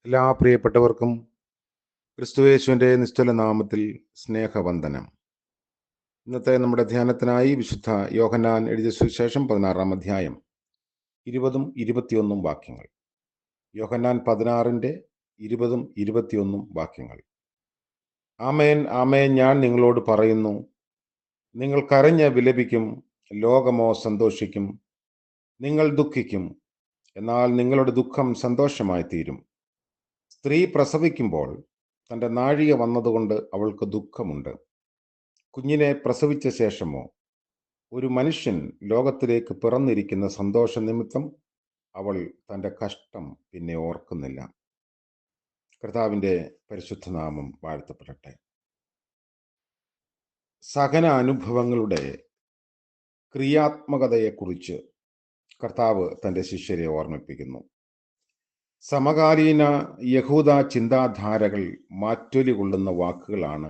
എല്ലാ പ്രിയപ്പെട്ടവർക്കും ക്രിസ്തുയേശുവിൻ്റെ നിസ്തുല നാമത്തിൽ സ്നേഹവന്ദനം. ഇന്നത്തെ നമ്മുടെ ധ്യാനത്തിനായി വിശുദ്ധ യോഹന്നാൻ എഴുതിയ സുവിശേഷം 16 അധ്യായം 20-21 വാക്യങ്ങൾ. യോഹന്നാൻ 16-20-21 വാക്യങ്ങൾ. ആമേൻ, ആമേൻ, ഞാൻ നിങ്ങളോട് പറയുന്നു, നിങ്ങൾ കരഞ്ഞ് വിലപിക്കും, ലോകമോ സന്തോഷിക്കും. നിങ്ങൾ ദുഃഖിക്കും, എന്നാൽ നിങ്ങളുടെ ദുഃഖം സന്തോഷമായി തീരും. സ്ത്രീ പ്രസവിക്കുമ്പോൾ തൻ്റെ നാഴിക വന്നതുകൊണ്ട് അവൾക്ക് ദുഃഖമുണ്ട്. കുഞ്ഞിനെ പ്രസവിച്ച ശേഷമോ ഒരു മനുഷ്യൻ ലോകത്തിലേക്ക് പിറന്നിരിക്കുന്ന സന്തോഷ നിമിത്തം അവൾ തൻ്റെ കഷ്ടം പിന്നെ ഓർക്കുന്നില്ല. കർത്താവിൻ്റെ പരിശുദ്ധ നാമം വാഴ്ത്തപ്പെടട്ടെ. സഹന അനുഭവങ്ങളുടെ ക്രിയാത്മകതയെക്കുറിച്ച് കർത്താവ് തൻ്റെ ശിഷ്യരെ ഓർമ്മിപ്പിക്കുന്നു. സമകാലീന യഹൂദ ചിന്താധാരകൾ മാറ്റൊലി കൊള്ളുന്ന വാക്കുകളാണ്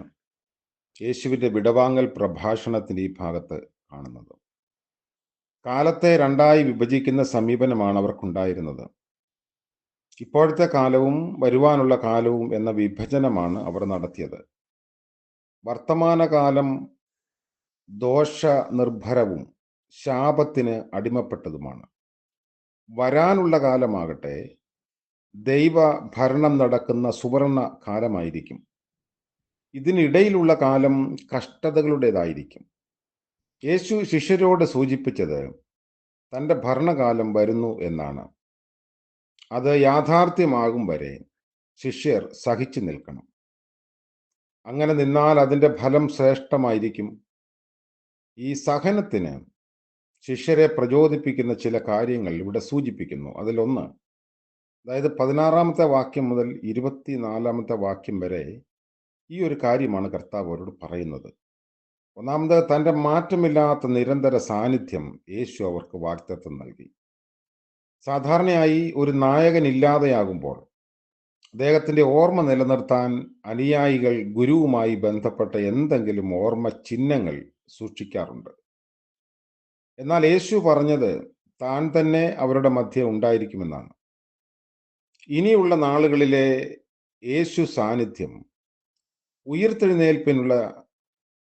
യേശുവിൻ്റെ വിടവാങ്ങൽ പ്രഭാഷണത്തിൻ്റെ ഈ ഭാഗത്ത് കാണുന്നത്. കാലത്തെ രണ്ടായി വിഭജിക്കുന്ന സമീപനമാണ് അവർക്കുണ്ടായിരുന്നത്. ഇപ്പോഴത്തെ കാലവും വരുവാനുള്ള കാലവും എന്ന വിഭജനമാണ് അവർ നടത്തിയത്. വർത്തമാനകാലം ദോഷനിർഭരവും ശാപത്തിന് അടിമപ്പെട്ടതുമാണ്. വരാനുള്ള കാലമാകട്ടെ ദൈവ ഭരണം നടക്കുന്ന സുവർണ കാലമായിരിക്കും. ഇതിനിടയിലുള്ള കാലം കഷ്ടതകളുടേതായിരിക്കും. യേശു ശിഷ്യരോട് സൂചിപ്പിച്ചത് തൻ്റെ ഭരണകാലം വരുന്നു എന്നാണ്. അത് യാഥാർത്ഥ്യമാകും വരെ ശിഷ്യർ സഹിച്ചു നിൽക്കണം. അങ്ങനെ നിന്നാൽ അതിൻ്റെ ഫലം ശ്രേഷ്ഠമായിരിക്കും. ഈ സഹനത്തിന് ശിഷ്യരെ പ്രചോദിപ്പിക്കുന്ന ചില കാര്യങ്ങൾ ഇവിടെ സൂചിപ്പിക്കുന്നു. അതിലൊന്ന്, അതായത് 16 വാക്യം മുതൽ 24 വാക്യം വരെ ഈ ഒരു കാര്യമാണ് കർത്താവ് അവരോട് പറയുന്നത്. ഒന്നാമത്, തൻ്റെ മാറ്റമില്ലാത്ത നിരന്തര സാന്നിധ്യം യേശു അവർക്ക് വാഗ്ദത്തം നൽകി. സാധാരണയായി ഒരു നായകൻ ഇല്ലാതെയാകുമ്പോൾ അദ്ദേഹത്തിൻ്റെ ഓർമ്മ നിലനിർത്താൻ അനുയായികൾ ഗുരുവുമായി ബന്ധപ്പെട്ട എന്തെങ്കിലും ഓർമ്മ ചിഹ്നങ്ങൾ സൂക്ഷിക്കാറുണ്ട്. എന്നാൽ യേശു പറഞ്ഞത് താൻ തന്നെ അവരുടെ മധ്യേ ഉണ്ടായിരിക്കുമെന്നാണ്. ഇനിയുള്ള നാളുകളിലെ യേശു സാന്നിധ്യം ഉയിർത്തെഴുന്നേൽപ്പിനുള്ള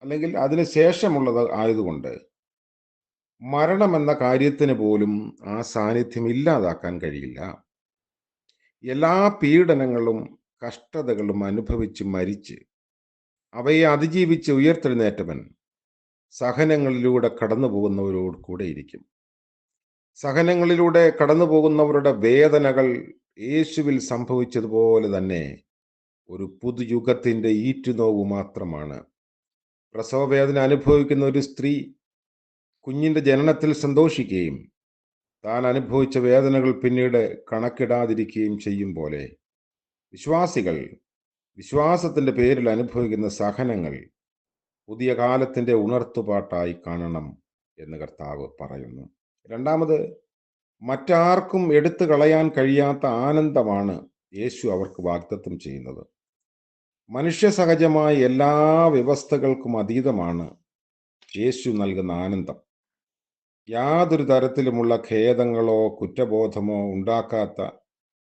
അല്ലെങ്കിൽ അതിന് ശേഷമുള്ളത് ആയതുകൊണ്ട് മരണമെന്ന കാര്യത്തിന് പോലും ആ സാന്നിധ്യം ഇല്ലാതാക്കാൻ കഴിയില്ല. എല്ലാ പീഡനങ്ങളും കഷ്ടതകളും അനുഭവിച്ച് മരിച്ച് അവയെ അതിജീവിച്ച് ഉയർത്തെഴുന്നേറ്റവൻ സഹനങ്ങളിലൂടെ കടന്നു പോകുന്നവരോട് കൂടെ ഇരിക്കും. സഹനങ്ങളിലൂടെ കടന്നു പോകുന്നവരുടെ വേദനകൾ യേശുവിൽ സംഭവിച്ചതുപോലെ തന്നെ ഒരു പുതുയുഗത്തിൻ്റെ ഈറ്റുനോവ് മാത്രമാണ്. പ്രസവവേദന അനുഭവിക്കുന്ന ഒരു സ്ത്രീ കുഞ്ഞിൻ്റെ ജനനത്തിൽ സന്തോഷിക്കുകയും താൻ അനുഭവിച്ച വേദനകൾ പിന്നീട് കണക്കിടാതിരിക്കുകയും ചെയ്യും പോലെ വിശ്വാസികൾ വിശ്വാസത്തിൻ്റെ പേരിൽ അനുഭവിക്കുന്ന സഹനങ്ങൾ പുതിയ കാലത്തിൻ്റെ ഉണർത്തുപാട്ടായി കാണണം എന്ന് കർത്താവ് പറയുന്നു. രണ്ടാമത്, മറ്റാർക്കും എടുത്തു കളയാൻ കഴിയാത്ത ആനന്ദമാണ് യേശു അവർക്ക് വാഗ്ദത്തം ചെയ്യുന്നത്. മനുഷ്യ സഹജമായ എല്ലാ വ്യവസ്ഥകൾക്കും അതീതമാണ് യേശു നൽകുന്ന ആനന്ദം. യാതൊരു തരത്തിലുമുള്ള ഖേദങ്ങളോ കുറ്റബോധമോ ഉണ്ടാക്കാത്ത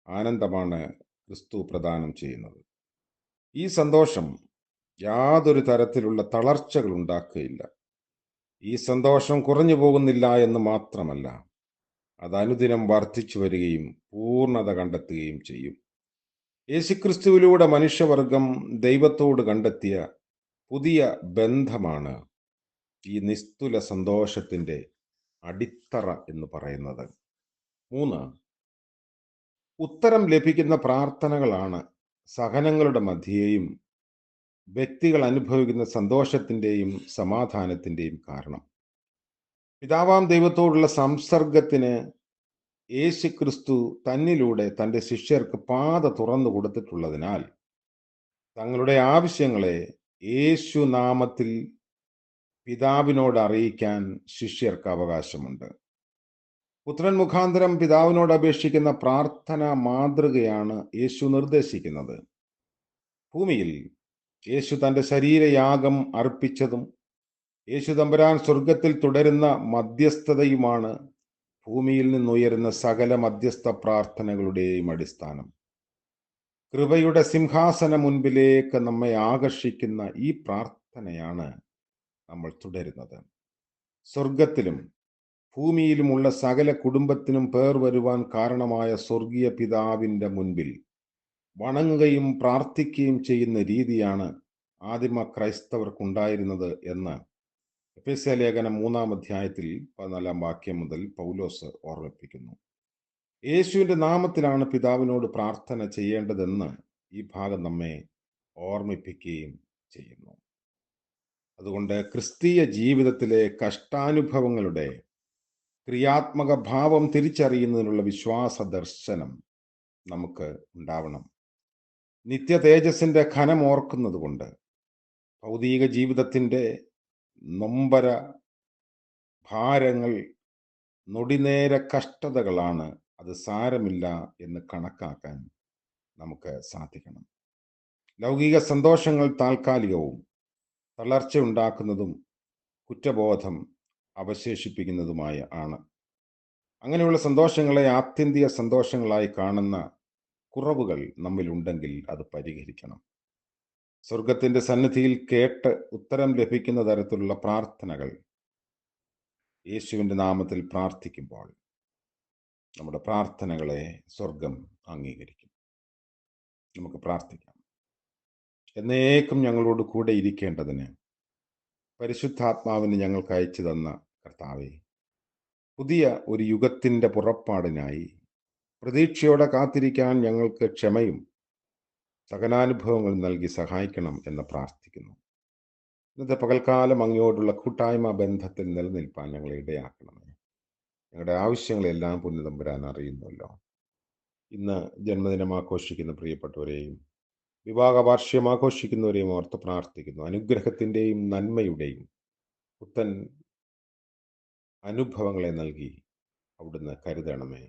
ആനന്ദമാണ് ക്രിസ്തു പ്രദാനം ചെയ്യുന്നത്. ഈ സന്തോഷം യാതൊരു തരത്തിലുള്ള തളർച്ചകൾ ഉണ്ടാക്കുകയില്ല. ഈ സന്തോഷം കുറഞ്ഞു പോകുന്നില്ല എന്ന് മാത്രമല്ല, അത് അനുദിനം വർദ്ധിച്ചു വരികയും പൂർണ്ണത കണ്ടെത്തുകയും ചെയ്യും. യേശുക്രിസ്തുവിലൂടെ മനുഷ്യവർഗം ദൈവത്തോട് കണ്ടെത്തിയ പുതിയ ബന്ധമാണ് ഈ നിസ്തുല സന്തോഷത്തിൻ്റെ അടിത്തറ എന്ന് പറയുന്നത്. 3, ഉത്തരം ലഭിക്കുന്ന പ്രാർത്ഥനകളാണ് സഹനങ്ങളുടെ മധ്യേയും വ്യക്തികൾ അനുഭവിക്കുന്ന സന്തോഷത്തിൻ്റെയും സമാധാനത്തിൻ്റെയും കാരണം. പിതാവാം ദൈവത്തോടുള്ള സംസർഗത്തിന് യേശുക്രിസ്തു തന്നിലൂടെ തൻ്റെ ശിഷ്യർക്ക് പാത തുറന്നു കൊടുത്തിട്ടുള്ളതിനാൽ തങ്ങളുടെ ആവശ്യങ്ങളെ യേശു നാമത്തിൽ പിതാവിനോട് അറിയിക്കാൻ ശിഷ്യർക്ക് അവകാശമുണ്ട്. പുത്രൻ മുഖാന്തരം പിതാവിനോട് അപേക്ഷിക്കുന്ന പ്രാർത്ഥന മാതൃകയാണ് യേശു നിർദ്ദേശിക്കുന്നത്. ഭൂമിയിൽ യേശു തൻ്റെ ശരീരയാഗം അർപ്പിച്ചതും യേശു തമ്പുരാൻ സ്വർഗത്തിൽ തുടരുന്ന മധ്യസ്ഥതയുമാണ് ഭൂമിയിൽ നിന്നുയരുന്ന സകല മധ്യസ്ഥ പ്രാർത്ഥനകളുടെയും അടിസ്ഥാനം. കൃപയുടെ സിംഹാസന മുൻപിലേക്ക് നമ്മെ ആകർഷിക്കുന്ന ഈ പ്രാർത്ഥനയാണ് നമ്മൾ തുടരുന്നത്. സ്വർഗത്തിലും ഭൂമിയിലുമുള്ള സകല കുടുംബത്തിനും പേർ വരുവാൻ കാരണമായ സ്വർഗീയ പിതാവിൻ്റെ മുൻപിൽ വണങ്ങുകയും പ്രാർത്ഥിക്കുകയും ചെയ്യുന്ന രീതിയാണ് ആദിമ ക്രൈസ്തവർക്കുണ്ടായിരുന്നത് എന്ന് എഫെസ്യ ലേഖനം 3-ാം അധ്യായത്തിൽ 14-ാം വാക്യം മുതൽ പൗലോസ് ഓർമ്മിപ്പിക്കുന്നു. യേശുവിൻ്റെ നാമത്തിലാണ് പിതാവിനോട് പ്രാർത്ഥന ചെയ്യേണ്ടതെന്ന് ഈ ഭാഗം നമ്മെ ഓർമ്മിപ്പിക്കുകയും ചെയ്യുന്നു. അതുകൊണ്ട് ക്രിസ്തീയ ജീവിതത്തിലെ കഷ്ടാനുഭവങ്ങളുടെ ക്രിയാത്മക ഭാവം തിരിച്ചറിയുന്നതിനുള്ള വിശ്വാസ ദർശനം നമുക്ക് ഉണ്ടാവണം. നിത്യ തേജസ്സിൻ്റെ ഘനം ഓർക്കുന്നത് കൊണ്ട് ഭൗതിക ജീവിതത്തിൻ്റെ നൊമ്പര ഭാരങ്ങൾ നൊടിനേര കഷ്ടതകളാണ്, അത് സാരമില്ല എന്ന് കണക്കാക്കാൻ നമുക്ക് സാധിക്കണം. ലൗകിക സന്തോഷങ്ങൾ താൽക്കാലികവും തളർച്ച ഉണ്ടാക്കുന്നതും കുറ്റബോധം അവശേഷിപ്പിക്കുന്നതുമായ ആണ്. അങ്ങനെയുള്ള സന്തോഷങ്ങളെ ആത്യന്തിക സന്തോഷങ്ങളായി കാണുന്ന കുറവുകൾ നമ്മിലുണ്ടെങ്കിൽ അത് പരിഹരിക്കണം. സ്വർഗത്തിൻ്റെ സന്നിധിയിൽ കേട്ട് ഉത്തരം ലഭിക്കുന്ന തരത്തിലുള്ള പ്രാർത്ഥനകൾ യേശുവിൻ്റെ നാമത്തിൽ പ്രാർത്ഥിക്കുമ്പോൾ നമ്മുടെ പ്രാർത്ഥനകളെ സ്വർഗം അംഗീകരിക്കും. നമുക്ക് പ്രാർത്ഥിക്കാം. എന്നേക്കും ഞങ്ങളോട് കൂടെ ഇരിക്കേണ്ടതിന് പരിശുദ്ധാത്മാവിന് ഞങ്ങൾക്ക് അയച്ചു തന്ന കർത്താവേ, പുതിയ ഒരു യുഗത്തിൻ്റെ പുറപ്പാടിനായി പ്രതീക്ഷയോടെ കാത്തിരിക്കാൻ ഞങ്ങൾക്ക് ക്ഷമയും സകലാനുഭവങ്ങൾ നൽകി സഹായിക്കണം എന്ന് പ്രാർത്ഥിക്കുന്നു. ഇന്നത്തെ പകൽക്കാലം അങ്ങയോടുള്ള കൂട്ടായ്മ ബന്ധത്തിൽ നിലനിൽപ്പാൻ ഞങ്ങളെ ഇടയാക്കണമേ. ഞങ്ങളുടെ ആവശ്യങ്ങളെല്ലാം പുണ്യതമ്പുരാൻ അറിയുന്നല്ലോ. ഇന്ന് ജന്മദിനം ആഘോഷിക്കുന്ന പ്രിയപ്പെട്ടവരെയും വിവാഹ വാർഷികം ആഘോഷിക്കുന്നവരെയും ഓർത്ത് പ്രാർത്ഥിക്കുന്നു. അനുഗ്രഹത്തിൻ്റെയും നന്മയുടെയും പുത്തൻ അനുഭവങ്ങളെ നൽകി അവിടുന്ന് കരുതണമേ.